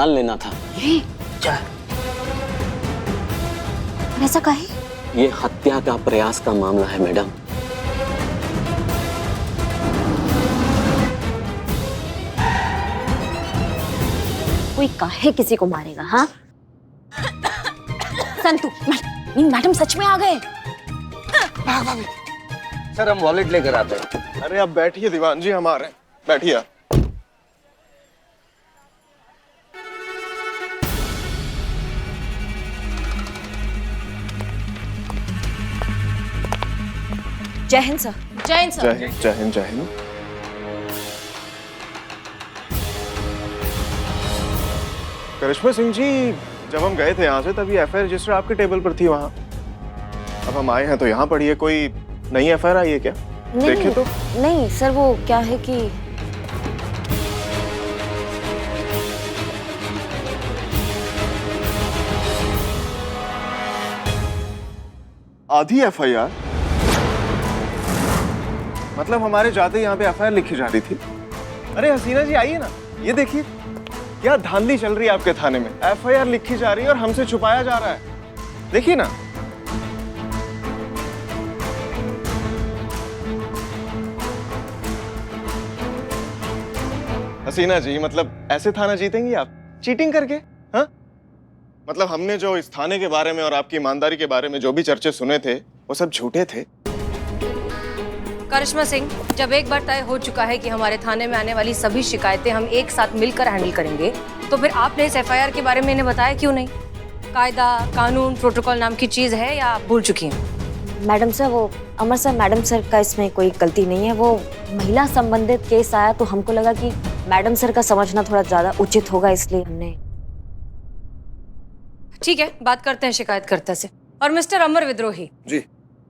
जान लेना था। ये ऐसा काहे? ये हत्या का प्रयास का मामला है मैडम। कोई काहे किसी को मारेगा? हाँ संतु, मैडम सच में आ गए। सर हम वॉलेट लेकर आते हैं। अरे आप बैठिए दीवान जी, हम आ रहे हैं, बैठिए आप। जय हिंद सर। जय हिंद सर। जय हिंद, जय हिंद, जय हिंद। करिश्मा सिंह जी, जब हम गए थे यहाँ से तभी एफआईआर रजिस्टर आपके टेबल पर थी वहाँ। अब हम आए हैं तो यहाँ पढ़िए, कोई नई एफआईआर आई है क्या? देखे तो नहीं सर, वो क्या है कि आधी एफआईआर, मतलब हमारे जाते यहाँ पे एफआईआर लिखी जा रही थी। अरे हसीना जी आइए ना, ये देखिए क्या धांधली चल रही है आपके थाने में। एफआईआर लिखी जा रही है और हमसे छुपाया जा रहा है, देखिए ना। हसीना जी, मतलब ऐसे थाना जीतेंगी आप चीटिंग करके? हाँ, मतलब हमने जो इस थाने के बारे में और आपकी ईमानदारी के बारे में जो भी चर्चे सुने थे वो सब झूठे थे। करिश्मा सिंह, जब एक बार तय हो चुका है कि हमारे थाने में आने वाली सभी शिकायतें हम एक साथ मिलकर हैंडल करेंगे, तो फिर आपने इस एफआईआर के बारे में इन्हें बताया क्यों नहीं? कायदा, कानून, प्रोटोकॉल नाम की चीज है या आप भूल चुकी हैं? मैडम सर, वो अमर सर, मैडम सर का इसमें कोई गलती नहीं है। वो महिला संबंधित केस आया तो हमको लगा कि मैडम सर का समझना थोड़ा ज्यादा उचित होगा, इसलिए हमने। ठीक है, बात करते हैं शिकायतकर्ता से। और मिस्टर अमर विद्रोही जी।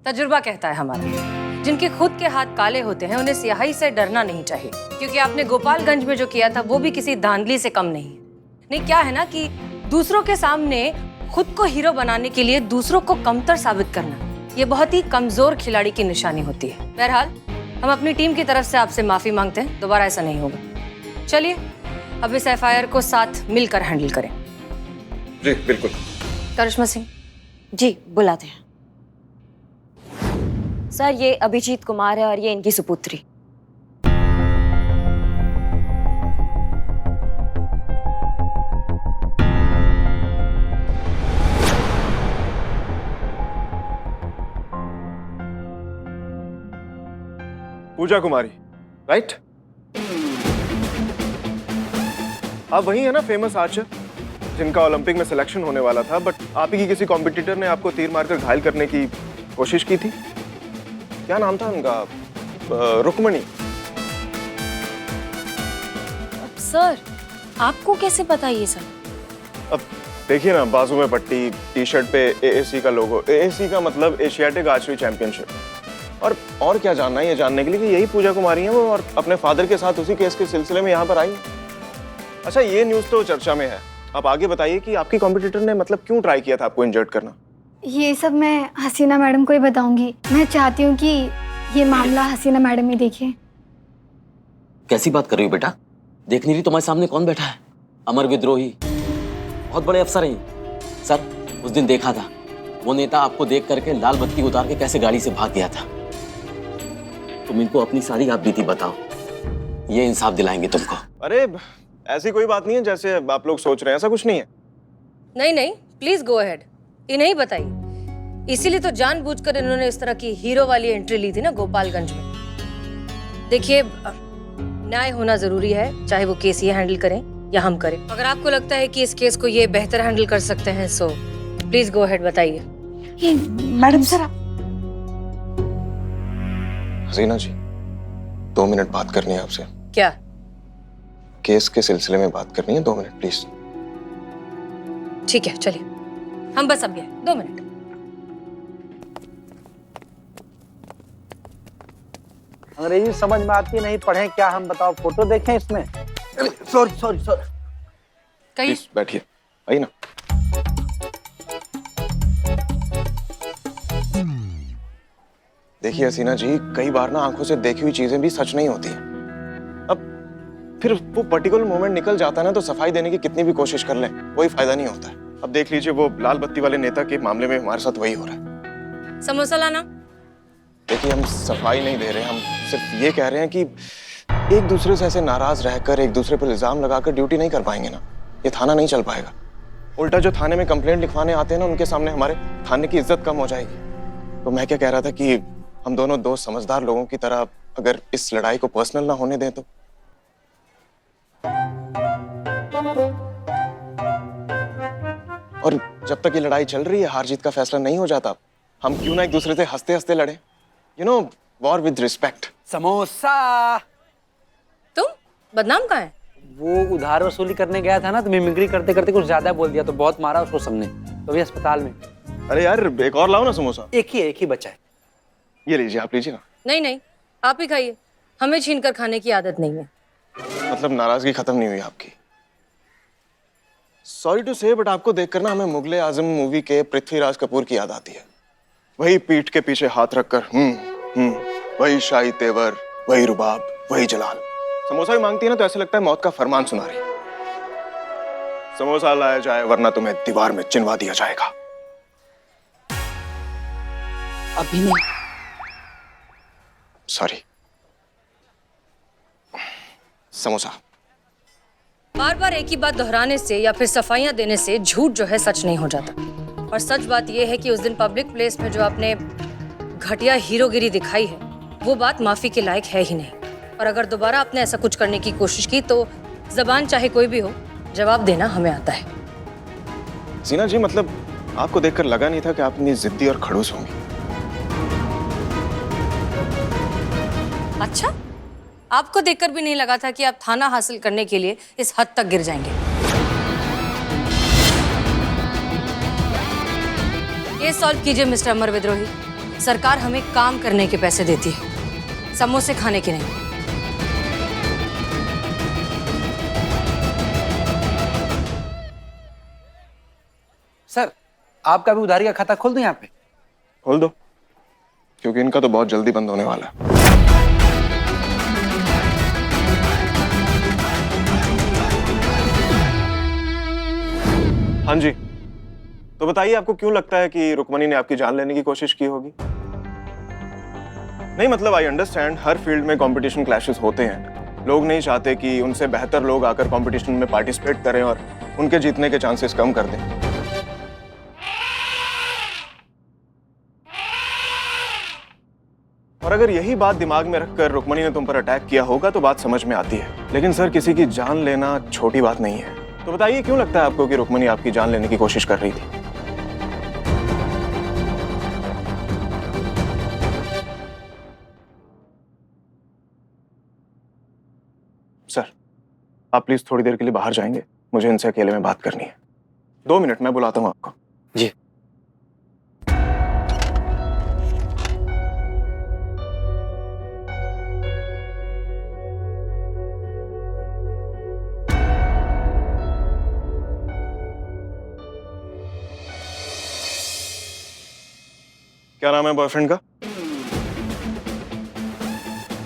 तजुर्बा कहता है हमारा, जिनके खुद के हाथ काले होते हैं उन्हें स्याही से डरना नहीं चाहिए, क्योंकि आपने गोपालगंज में जो किया था वो भी किसी धांधली से कम नहीं है। नहीं, क्या है ना कि दूसरों के सामने खुद को हीरो बनाने के लिए दूसरों को कमतर साबित करना, ये बहुत ही कमजोर खिलाड़ी की निशानी होती है। बहरहाल, हम अपनी टीम की तरफ से आपसे माफी मांगते हैं, दोबारा ऐसा नहीं होगा। चलिए अब इस एफआईआर को साथ मिलकर हैंडल करें। जी बिल्कुल। करिश्मा सिंह जी बुलाते हैं। सर, ये अभिजीत कुमार है और ये इनकी सुपुत्री। पूजा कुमारी, राइट? आप वही है ना, फेमस आर्चर जिनका ओलंपिक में सिलेक्शन होने वाला था, बट आप ही की किसी कॉम्पिटिटर ने आपको तीर मारकर घायल करने की कोशिश की थी। क्या नाम था उनका? रुक्मणी। सर, आपको कैसे पता ये सब? अब देखिए ना, बाजू में पट्टी, टी शर्ट पे एएसी का लोगो। एएसी का मतलब एशियाटिक आर्चरी चैंपियनशिप। और क्या जानना है ये जानने के लिए कि यही पूजा कुमारी है वो, और अपने फादर के साथ उसी केस के सिलसिले में यहाँ पर आई। अच्छा, ये न्यूज़ तो चर्चा में है, आप आगे बताइए कि आपकी कॉम्पिटिटर ने मतलब क्यों ट्राई किया था आपको इंजर्ड करना? ये सब मैं हसीना मैडम को ही बताऊंगी। मैं चाहती हूँ कि ये मामला हसीना मैडम ही देखे। कैसी बात कर रही हो बेटा? देख नहीं रही तुम्हारे सामने कौन बैठा है? अमर विद्रोही, बहुत बड़े अफसर हैं। सर, उस दिन देखा था वो नेता आपको देख करके लाल बत्ती उतार के कैसे गाड़ी से भाग गया था। तुम इनको अपनी सारी याद बीती बताओ, ये इंसाफ दिलाएंगे तुमको। अरे ऐसी कोई बात नहीं है जैसे आप लोग सोच रहे हैं, ऐसा कुछ नहीं है। नहीं नहीं, प्लीज गो अहेड, इन्हें ही बताइए। इसीलिए तो जानबूझकर इन्होंने इस तरह की हीरो वाली एंट्री ली थी ना गोपालगंज में। देखिए, न्याय होना जरूरी है, चाहे वो केस ये हैंडल करें या हम करें। अगर आपको लगता है कि इस केस को ये बेहतर हैंडल कर सकते हैं, सो प्लीज गो अहेड, बताइए। मैडम सर, आप हसीना जी, 2 मिनट बात करनी है आपसे। क्या? केस के सिलसिले में बात करनी है, 2 मिनट प्लीज। ठीक है, चलिए, हम बस अब गए, 2 मिनट। अंग्रेजी समझ में आती नहीं, पढ़े क्या हम? बताओ, फोटो देखें इसमें। Sorry sorry sorry. कहिए। प्लीज बैठिए, आइए ना। देखिए हसीना जी, कई बार ना आंखों से देखी हुई चीजें भी सच नहीं होती हैं। अब फिर वो पर्टिकुलर मोमेंट निकल जाता है ना, तो सफाई देने की कितनी भी कोशिश कर लें कोई फायदा नहीं होता है। अब देख लीजिए वो लाल बत्ती वाले नेता के मामले में हमारे साथ वही हो रहा है। समोसा लाना। देखिए हम सफाई नहीं दे रहे, हम सिर्फ ये कह रहे हैं कि एक दूसरे से ऐसे नाराज रहकर एक दूसरे पर इल्जाम लगाकर ड्यूटी नहीं कर पाएंगे ना, ये थाना नहीं चल पाएगा। उल्टा जो थाने में कंप्लेंट लिखवाने आते हैं ना, उनके सामने हमारे थाने की इज्जत कम हो जाएगी। तो मैं क्या कह रहा था कि हम दोनों दो समझदार लोगों की तरह अगर इस लड़ाई को पर्सनल ना होने दें तो। और जब तक ये लड़ाई चल रही है, हार जीत का फैसला नहीं हो जाता, हम क्यों ना एक दूसरे से हंसते हंसते लड़े। You know, war with respect. Samosa. तुम बदनाम कहाँ है? वो उधार वसूली करने गया था ना, तो मिमिक्री करते करते कुछ ज्यादा बोल दिया, तो बहुत मारा उसको सबने, तो अभी अस्पताल में। अरे यार एक और लाओ ना समोसा। एक ही बचा है। ये लीजिए, आप लीजिए ना। नहीं नहीं, आप ही खाइए, हमें छीन कर खाने की आदत नहीं है। मतलब नाराजगी खत्म नहीं हुई आपकी? सॉरी टू से, बट आपको देखकर ना हमें मुगले आजम मूवी के पृथ्वीराज कपूर की याद आती है। वही पीठ के पीछे हाथ रखकर वही शाही तेवर, वही रुबाब, वही जलाल। समोसा भी मांगती है ना तो ऐसा लगता है मौत का फरमान सुना रही है। समोसा लाया जाए वरना तुम्हें दीवार में चिनवा दिया जाएगा। अभी नहीं। सॉरी। समोसा। बार बार एक ही बात दोहराने से या फिर सफाइयां देने से झूठ जो है सच नहीं हो जाता। और सच बात यह है कि उस दिन पब्लिक प्लेस में जो आपने घटिया हीरोगिरी दिखाई है, वो बात माफी के लायक है ही नहीं। और अगर दोबारा आपने ऐसा कुछ करने की कोशिश की तो जबान चाहे कोई भी हो, जवाब देना हमें आता है। जीना जी, मतलब आपको देखकर लगा नहीं था कि आप इतनी जिद्दी और खड़ूस होंगी। अच्छा, आपको देखकर भी नहीं लगा था कि आप थाना हासिल करने के लिए इस हद तक गिर जाएंगे। ये सॉल्व कीजिए मिस्टर अमर विद्रोही। सरकार हमें काम करने के पैसे देती है, समोसे खाने के नहीं। सर, आपका भी उधारी का खाता खोल दूं यहाँ पे? खोल दो, क्योंकि इनका तो बहुत जल्दी बंद होने वाला है। हाँ जी, तो बताइए आपको क्यों लगता है कि रुक्मणी ने आपकी जान लेने की कोशिश की होगी? नहीं मतलब आई अंडरस्टैंड, हर फील्ड में कंपटीशन क्लैशेस होते हैं। लोग नहीं चाहते कि उनसे बेहतर लोग आकर कंपटीशन में पार्टिसिपेट करें और उनके जीतने के चांसेस कम कर दें। और अगर यही बात दिमाग में रखकर रुक्मणी ने तुम पर अटैक किया होगा तो बात समझ में आती है। लेकिन सर, किसी की जान लेना छोटी बात नहीं है। तो बताइए क्यों लगता है आपको कि रुक्मणी आपकी जान लेने की कोशिश कर रही थी? सर, आप प्लीज थोड़ी देर के लिए बाहर जाएंगे, मुझे इनसे अकेले में बात करनी है। 2 मिनट, मैं बुलाता हूं आपको। जी। क्या नाम है बॉयफ्रेंड का?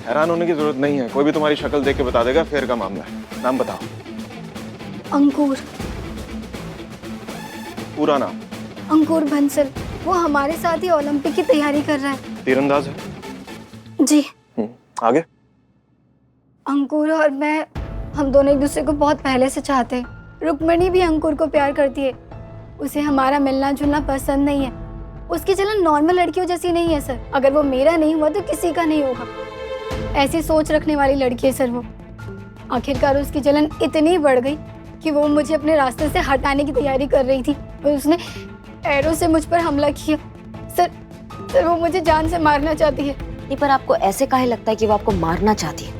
हैरान होने की जरूरत नहीं है, कोई भी तुम्हारी शक्ल देख के बता देगा फेयर का मामला है। नाम बताओ। अंकुर। पूरा नाम? अंकुर बंसल। वो हमारे साथ ही ओलंपिक की तैयारी कर रहा है। तीरंदाज है? जी। आगे? अंकुर और मैं, हम दोनों एक दूसरे को बहुत पहले से चाहते हैं। रुक्मणी भी अंकुर को प्यार करती है। उसे हमारा मिलना जुलना पसंद नहीं है। उसकी जलन नॉर्मल लड़कियों जैसी नहीं है सर। अगर वो मेरा नहीं हुआ तो किसी का नहीं होगा, ऐसी सोच रखने वाली लड़की है सर वो। आखिरकार उसकी जलन इतनी बढ़ गई कि वो मुझे अपने रास्ते से हटाने की तैयारी कर रही थी और उसने एरो से मुझ पर हमला किया। सर वो मुझे जान से मारना चाहती है। नहीं, पर आपको ऐसे काहे लगता है कि वो आपको मारना चाहती है?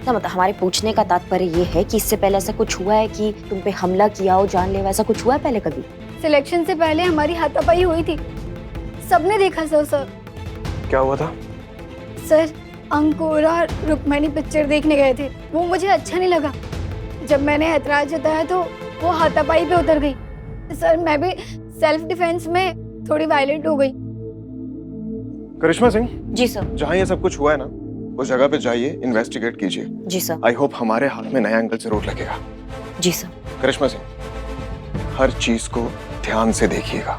तो मतलब हमारे पूछने का तात्पर्य ये है कि इससे पहले ऐसा कुछ हुआ है कि तुम पे हमला किया हो, जानलेवा, ऐसा कुछ हुआ है पहले कभी? सिलेक्शन से पहले हमारी हाथापाई हुई थी, सबने देखा सर। क्या हुआ था? सर, अंकुर और रुक्मणी पिक्चर देखने गए थे। वो मुझे अच्छा नहीं लगा। जब मैंने ऐतराज जताया तो वो हाथापाई पे उतर गई। सर, मैं भी सेल्फ डिफेंस में थोड़ी वायलेंट हो गई। करिश्मा सिंह जी सर। जहाँ ये सब कुछ हुआ है ना, उस जगह पे जाइए, इन्वेस्टिगेट कीजिए। जी सर। आई होप हमारे हाथ में नया एंगल जरूर लगेगा। जी सर। करिश्मा सिंह, हर चीज को ध्यान से देखिएगा,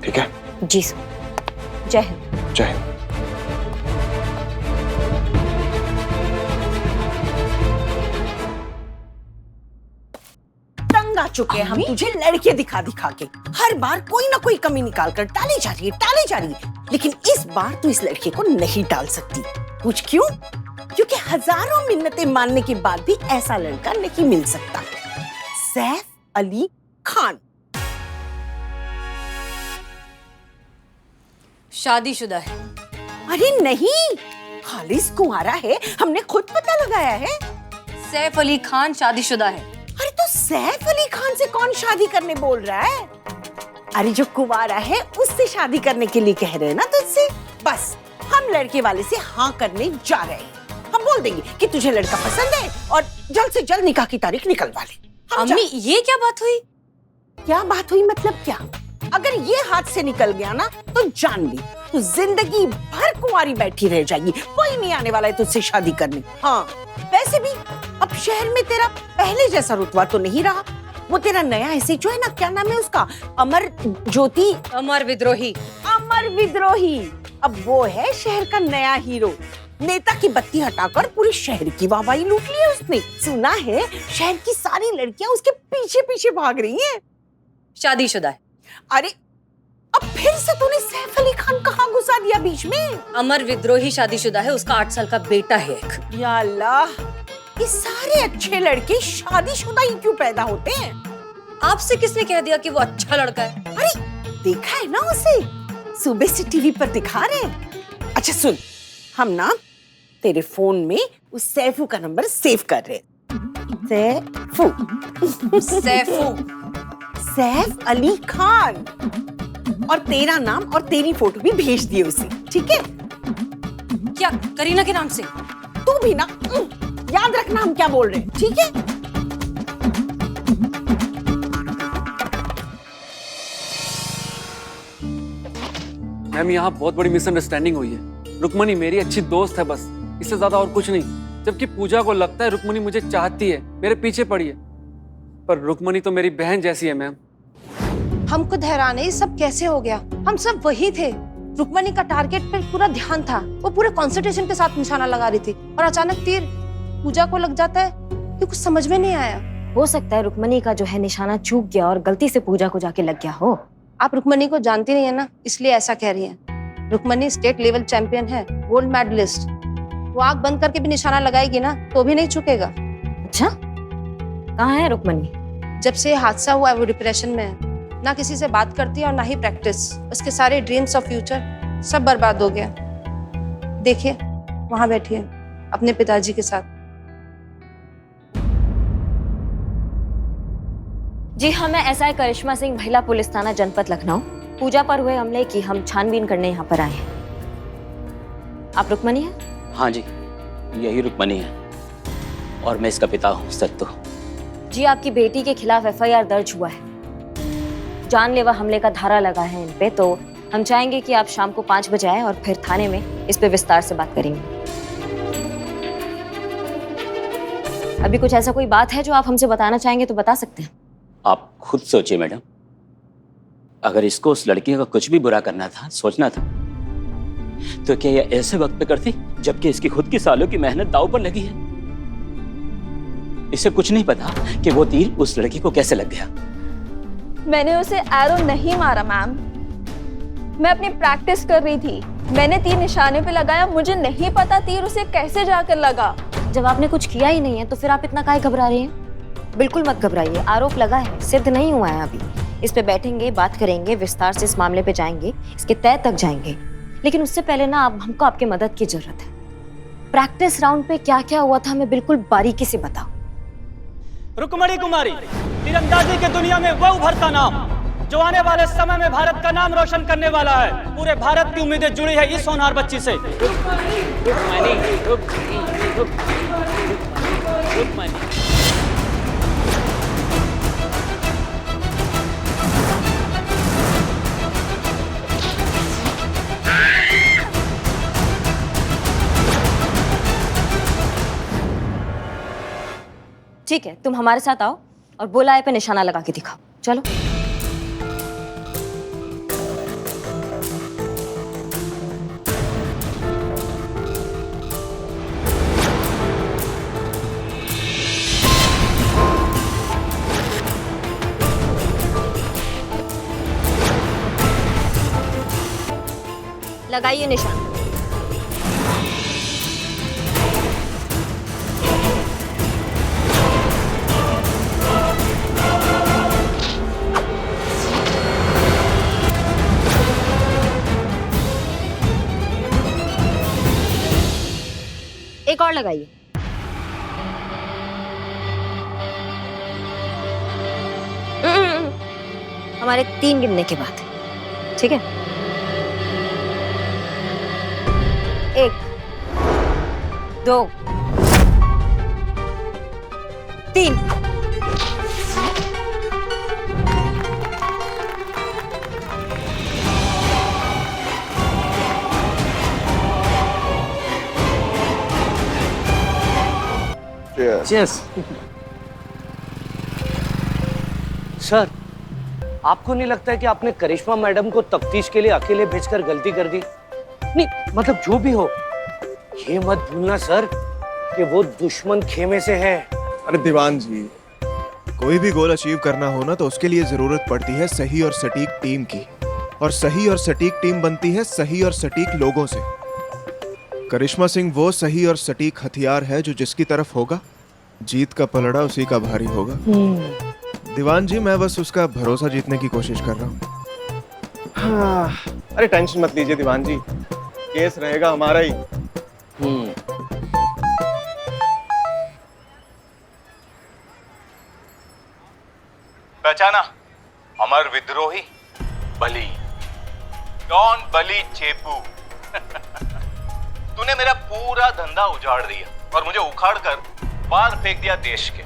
ठीक है? जी सर। जय हिंद। जय हिंद। तंग आ चुके हैं हम तुझे लड़के दिखा दिखा के। हर बार कोई ना कोई कमी निकाल कर टाली जा रही है, लेकिन इस बार तू इस लड़के को नहीं टाल सकती। पूछ क्यों? क्योंकि हजारों मिन्नतें मानने के बाद भी ऐसा लड़का नहीं मिल सकता। सैफ अली खान शादीशुदा है। अरे नहीं, खालिस कुंवारा है, हमने खुद पता लगाया है। सैफ अली खान शादीशुदा है। अरे तो सैफ अली खान से कौन शादी करने बोल रहा है? अरे जो कुंवारा है उससे शादी करने के लिए कह रहे हैं ना तुझसे। बस हम लड़के वाले से हाँ करने जा रहे हैं। हम बोल देंगे कि तुझे लड़का पसंद है और जल्द से जल्द निकाह की तारीख निकलवा ले। अम्मी ये क्या बात हुई? क्या बात हुई मतलब क्या? अगर ये हाथ से निकल गया ना तो जान ली तू जिंदगी भर कुंवारी बैठी रह जाएगी। कोई नहीं आने वाला है तुझसे शादी करने। हाँ वैसे भी अब शहर में तेरा पहले जैसा रुतबा तो नहीं रहा। वो तेरा नया एसएचओ है ना, क्या नाम है उसका, अमर ज्योति, अमर विद्रोही। अमर विद्रोही अब वो है शहर का नया हीरो। नेता की बत्ती हटाकर पूरे शहर की वाहवाही लूट ली है उसने। सुना है शहर की सारी लड़कियां उसके पीछे पीछे भाग रही हैं। शादीशुदा है। अरे अब फिर से तूने सैफ अली खान कहाँ घुसा दिया बीच में? अमर विद्रोही शादीशुदा है, उसका 8 साल का बेटा है एक। या अल्लाह, ये सारे अच्छे लड़के शादीशुदा ही क्यों पैदा होते हैं? आपसे किसने कह दिया कि वो अच्छा लड़का है? अरे देखा है ना उसे, सुबह से टीवी पर दिखा रहे हैं। अच्छा सुन, हम ना तेरे फोन में उस सैफू का नंबर सेव कर रहे हैं। सैफू। सैफ अली खान, और तेरा नाम और तेरी फोटो भी भेज दिए उसे, ठीक है? क्या करीना के नाम से? तू भी ना याद रखना हम क्या बोल रहे हैं, ठीक है? मैम यहाँ बहुत बड़ी मिसअंडरस्टैंडिंग हुई है। रुक्मणी मेरी अच्छी दोस्त है बस, इससे ज्यादा और कुछ नहीं। जबकि पूजा को लगता है रुक्मणी मुझे चाहती है, मेरे पीछे पड़ी है, पर रुक्मणी तो मेरी बहन जैसी है मैम। हमको हैरान है ये सब कैसे हो गया। हम सब वही थे, रुक्मणी का टारगेट पे पूरा ध्यान था, वो पूरे कंसंट्रेशन के साथ निशाना लगा रही थी और अचानक तीर पूजा को लग जाता है। ये कुछ समझ में नहीं आया। हो सकता है रुक्मणी का जो है निशाना चूक गया और गलती से पूजा को जाके लग गया हो। आप रुक्मणी को जानती नहीं है ना, इसलिए ऐसा कह रही हैं। रुक्मणी स्टेट लेवल चैंपियन है, गोल्ड मेडलिस्ट। वो आंख बंद करके भी निशाना लगाएगी ना तो भी नहीं चुकेगा। अच्छा, कहाँ है रुक्मणी? जब से हादसा हुआ है वो डिप्रेशन में है, ना किसी से बात करती है और ना ही प्रैक्टिस। उसके सारे ड्रीम्स और फ्यूचर सब बर्बाद हो गया। देखिए वहां बैठी है अपने पिताजी के साथ। जी हाँ, मैं एसआई करिश्मा सिंह, महिला पुलिस थाना जनपद लखनऊ। पूजा पर हुए हमले की हम छानबीन करने यहाँ पर आए हैं। आप रुक्मणी हैं? हाँ जी, यही रुक्मणी है और मैं इसका पिता हूँ सत्तू। जी, आपकी बेटी के खिलाफ एफआईआर दर्ज हुआ है। जानलेवा हमले का धारा लगा है इन पे, तो हम चाहेंगे कि आप शाम को 5 बजे आए और फिर थाने में इस पे विस्तार से बात करेंगे। अभी कुछ ऐसा कोई बात है जो आप हमसे बताना चाहेंगे तो बता सकते हैं। आप खुद सोचिए मैडम, अगर इसको उस लड़की का कुछ भी बुरा करना था, सोचना था, तो क्या ये ऐसे वक्त पे करती जबकि इसकी खुद की सालों की मेहनत दांव पर लगी है? इसे कुछ नहीं पता कि वो तीर उस लड़की को कैसे लग गया। मैंने उसे एरो नहीं मारा मैम, मैं अपनी प्रैक्टिस कर रही थी। मैंने तीर निशाने पे लगाया, मुझे नहीं पता तीर उसे कैसे जाकर लगा। जब आपने कुछ किया ही नहीं है तो फिर आप इतना काहे घबरा रही हैं? बिल्कुल मत घबराइए, आरोप लगा है, सिद्ध नहीं हुआ है अभी। इस पे बैठेंगे, बात करेंगे, विस्तार से इस मामले पे जाएंगे, इसके तय तक जाएंगे। लेकिन उससे पहले ना अब हमको आपके मदद की जरूरत है। प्रैक्टिस राउंड पे क्या क्या हुआ था हमें बिल्कुल बारीकी से बताओ। रुक्मणी कुमारी, तीरंदाजी के दुनिया में वह उभरता नाम जो आने वाले समय में भारत का नाम रोशन करने वाला है। पूरे भारत की उम्मीदें जुड़ी है इस होनहार बच्ची से। ठीक है, तुम हमारे साथ आओ और बुलाए पे निशाना लगा के दिखाओ। चलो। लगाइए निशान। एक और लगाइए। हमारे 3 गिनने के बाद, ठीक है? 1 2 3। Cheers. सर, आपको नहीं लगता है कि आपने करिश्मा मैडम को तफ्तीश के लिए अकेले भेजकर गलती कर दी? नहीं, मतलब जो भी हो, ये मत भूलना सर कि वो दुश्मन खेमे से है। अरे दीवान जी, कोई भी गोल अचीव करना हो ना तो उसके लिए जरूरत पड़ती है सही और सटीक टीम की, और सही और सटीक टीम बनती है सही और सटीक लोगों से। करिश्मा सिंह वो सही और सटीक हथियार है जो जिसकी तरफ होगा, जीत का पलड़ा उसी का भारी होगा। दीवान जी, मैं बस उसका भरोसा जीतने की कोशिश कर रहा हूँ। हाँ। अरे टेंशन मत लीजिए दीवान जी, केस रहेगा हमारा ही। पहचाना? अमर विद्रोही बली, डॉन बली चेपू। तूने मेरा पूरा धंधा उजाड़ दिया और मुझे उखाड़ कर बाहर फेंक दिया देश के।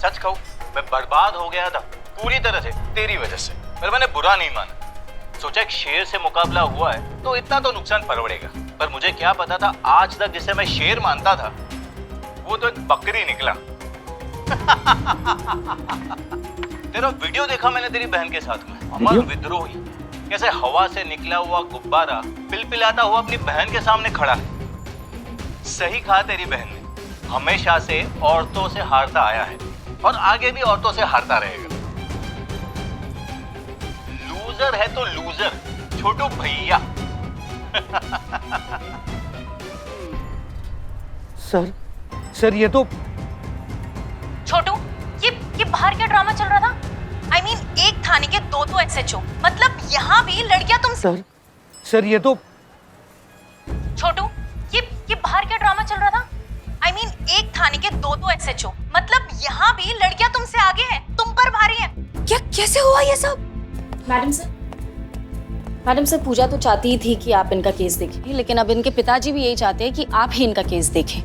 सच कहूं, मैं बर्बाद हो गया था पूरी तरह से तेरी वजह से, पर मैंने बुरा नहीं माना। सोचा एक शेर से मुकाबला हुआ है तो इतना तो नुकसान परवड़ेगा, पर मुझे क्या पता था आज तक जिसे मैं शेर मानता था वो तो एक बकरी निकला। तेरा वीडियो देखा मैंने तेरी बहन के साथ में, अमर विद्रोही कैसे हवा से निकला हुआ गुब्बारा पिलपिलाता हुआ अपनी बहन के सामने खड़ा है। सही कहा तेरी बहन ने, हमेशा से औरतों से हारता आया है और आगे भी औरतों से हारता रहेगा। लूजर है तो लूजर, छोटू भैया। सर ये तो छोटू, ये बाहर क्या ड्रामा चल रहा था? I mean, एक थाने के दो SHO, मतलब यहाँ भी लड़कियां तुम। सर ये तो छोटू, ये बाहर क्या ड्रामा चल रहा था? I mean, एक थाने के दो SHO, मतलब यहाँ भी लड़कियां तुमसे आगे हैं, तुम पर भारी हैं। क्या कैसे हुआ ये सब? मैडम सर, पूजा तो चाहती ही थी कि आप इनका केस देखें, लेकिन अब इनके पिताजी भी यही चाहते हैं कि आप ही इनका केस देखें।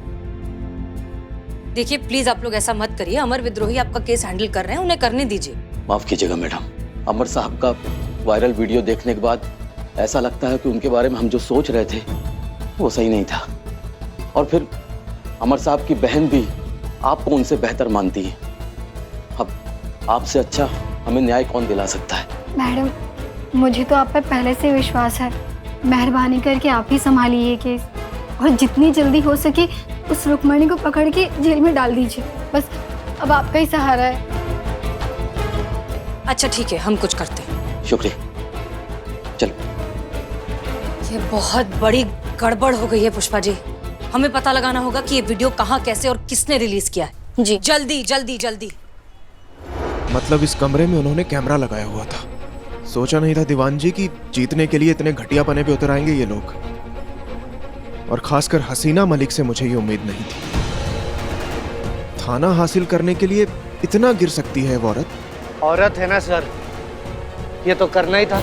देखिए प्लीज आप लोग ऐसा मत करिए, अमर विद्रोही आपका केस हैंडल कर रहे हैं, उन्हें करने दीजिए। माफ कीजिएगा मैडम, अमर साहब का वायरल वीडियो देखने के बाद ऐसा लगता है कि उनके बारे में हम जो सोच रहे थे वो सही नहीं था, और फिर अमर साहब की बहन भी आपको उनसे बेहतर मानती है। अब आपसे अच्छा हमें न्याय कौन दिला सकता है? मैडम, मुझे तो आप पर पहले से विश्वास है। मेहरबानी करके आप ही संभालिए ये केस, और जितनी जल्दी हो सके उस रुक्मणी को पकड़ के जेल में डाल दीजिए। बस अब आपका ही सहारा है। अच्छा ठीक है, हम कुछ करते हैं। शुक्रिया, चलो। ये बहुत बड़ी गड़बड़ हो गई है पुष्पा जी, हमें पता लगाना होगा कि ये वीडियो कहाँ, कैसे और किसने रिलीज किया है। जी जल्दी जल्दी जल्दी। मतलब इस कमरे में उन्होंने कैमरा लगाया हुआ था। सोचा नहीं था दीवान जी कि जीतने के लिए इतने घटिया पने पे उतर आएंगे ये लोग, और खासकर हसीना मलिक से मुझे ये उम्मीद नहीं थी। थाना हासिल करने के लिए इतना गिर सकती है वो औरत। औरत है ना सर, ये तो करना ही था।